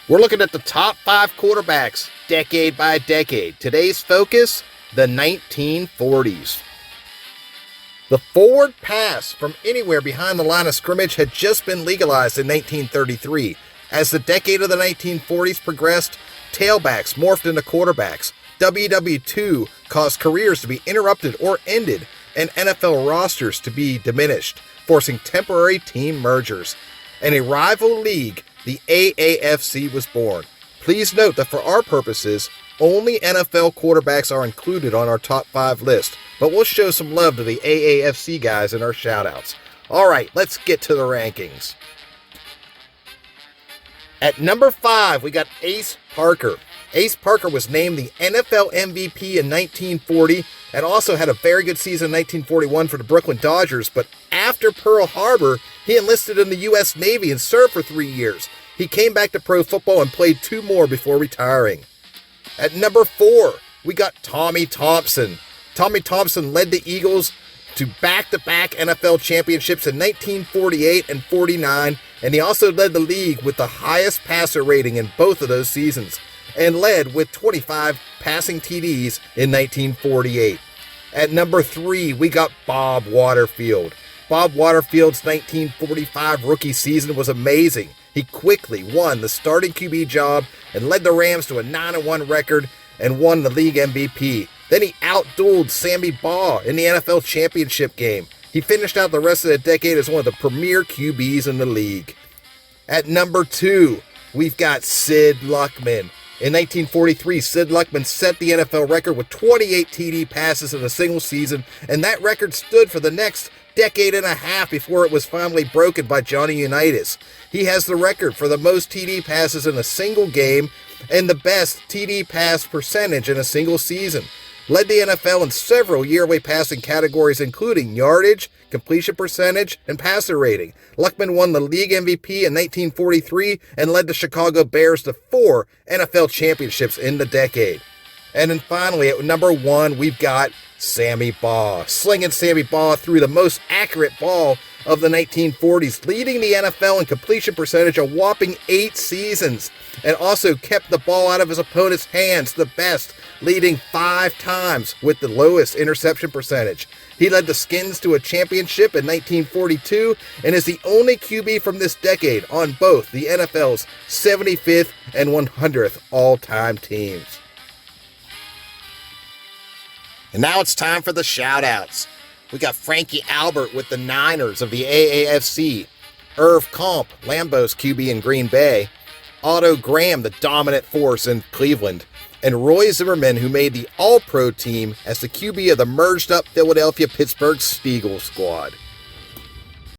We're looking at the top 5 quarterbacks, decade by decade. Today's focus, the 1940s. The forward pass from anywhere behind the line of scrimmage had just been legalized in 1933. As the decade of the 1940s progressed, tailbacks morphed into quarterbacks. WW2 caused careers to be interrupted or ended, and NFL rosters to be diminished, forcing temporary team mergers. And a rival league, the AAFC, was born. Please note that for our purposes, only NFL quarterbacks are included on our top 5 list, but we'll show some love to the AAFC guys in our shoutouts. Alright, let's get to the rankings. At number 5, we got Ace Parker. Ace Parker was named the NFL MVP in 1940 and also had a very good season in 1941 for the Brooklyn Dodgers, but after Pearl Harbor, he enlisted in the U.S. Navy and served for 3 years. He came back to pro football and played 2 more before retiring. At number 4, we got Tommy Thompson. Tommy Thompson led the Eagles to back-to-back NFL championships in 1948 and 49, and he also led the league with the highest passer rating in both of those seasons, and led with 25 passing TDs in 1948. At number 3, we got Bob Waterfield. Bob Waterfield's 1945 rookie season was amazing. He quickly won the starting QB job and led the Rams to a 9-1 record and won the league MVP. Then he outdueled Sammy Baugh in the NFL championship game. He finished out the rest of the decade as one of the premier QBs in the league. At number 2, we've got Sid Luckman. In 1943, Sid Luckman set the NFL record with 28 TD passes in a single season, and that record stood for the next decade and a half before it was finally broken by Johnny Unitas. He has the record for the most TD passes in a single game and the best TD pass percentage in a single season. Led the NFL in several year-away passing categories, including yardage, completion percentage, and passer rating. Luckman won the league MVP in 1943 and led the Chicago Bears to 4 NFL championships in the decade. And then finally, at number 1, we've got Sammy Baugh. Slinging Sammy Baugh threw the most accurate ball of the 1940s, leading the NFL in completion percentage a whopping 8 seasons, and also kept the ball out of his opponent's hands the best, leading 5 times with the lowest interception percentage. He led the Skins to a championship in 1942 and is the only QB from this decade on both the NFL's 75th and 100th all-time teams. And now it's time for the shout-outs. We got Frankie Albert with the Niners of the AAFC, Irv Comp, Lambeau's QB in Green Bay, Otto Graham, the dominant force in Cleveland, and Roy Zimmerman, who made the All-Pro team as the QB of the merged-up Philadelphia-Pittsburgh Steagall squad.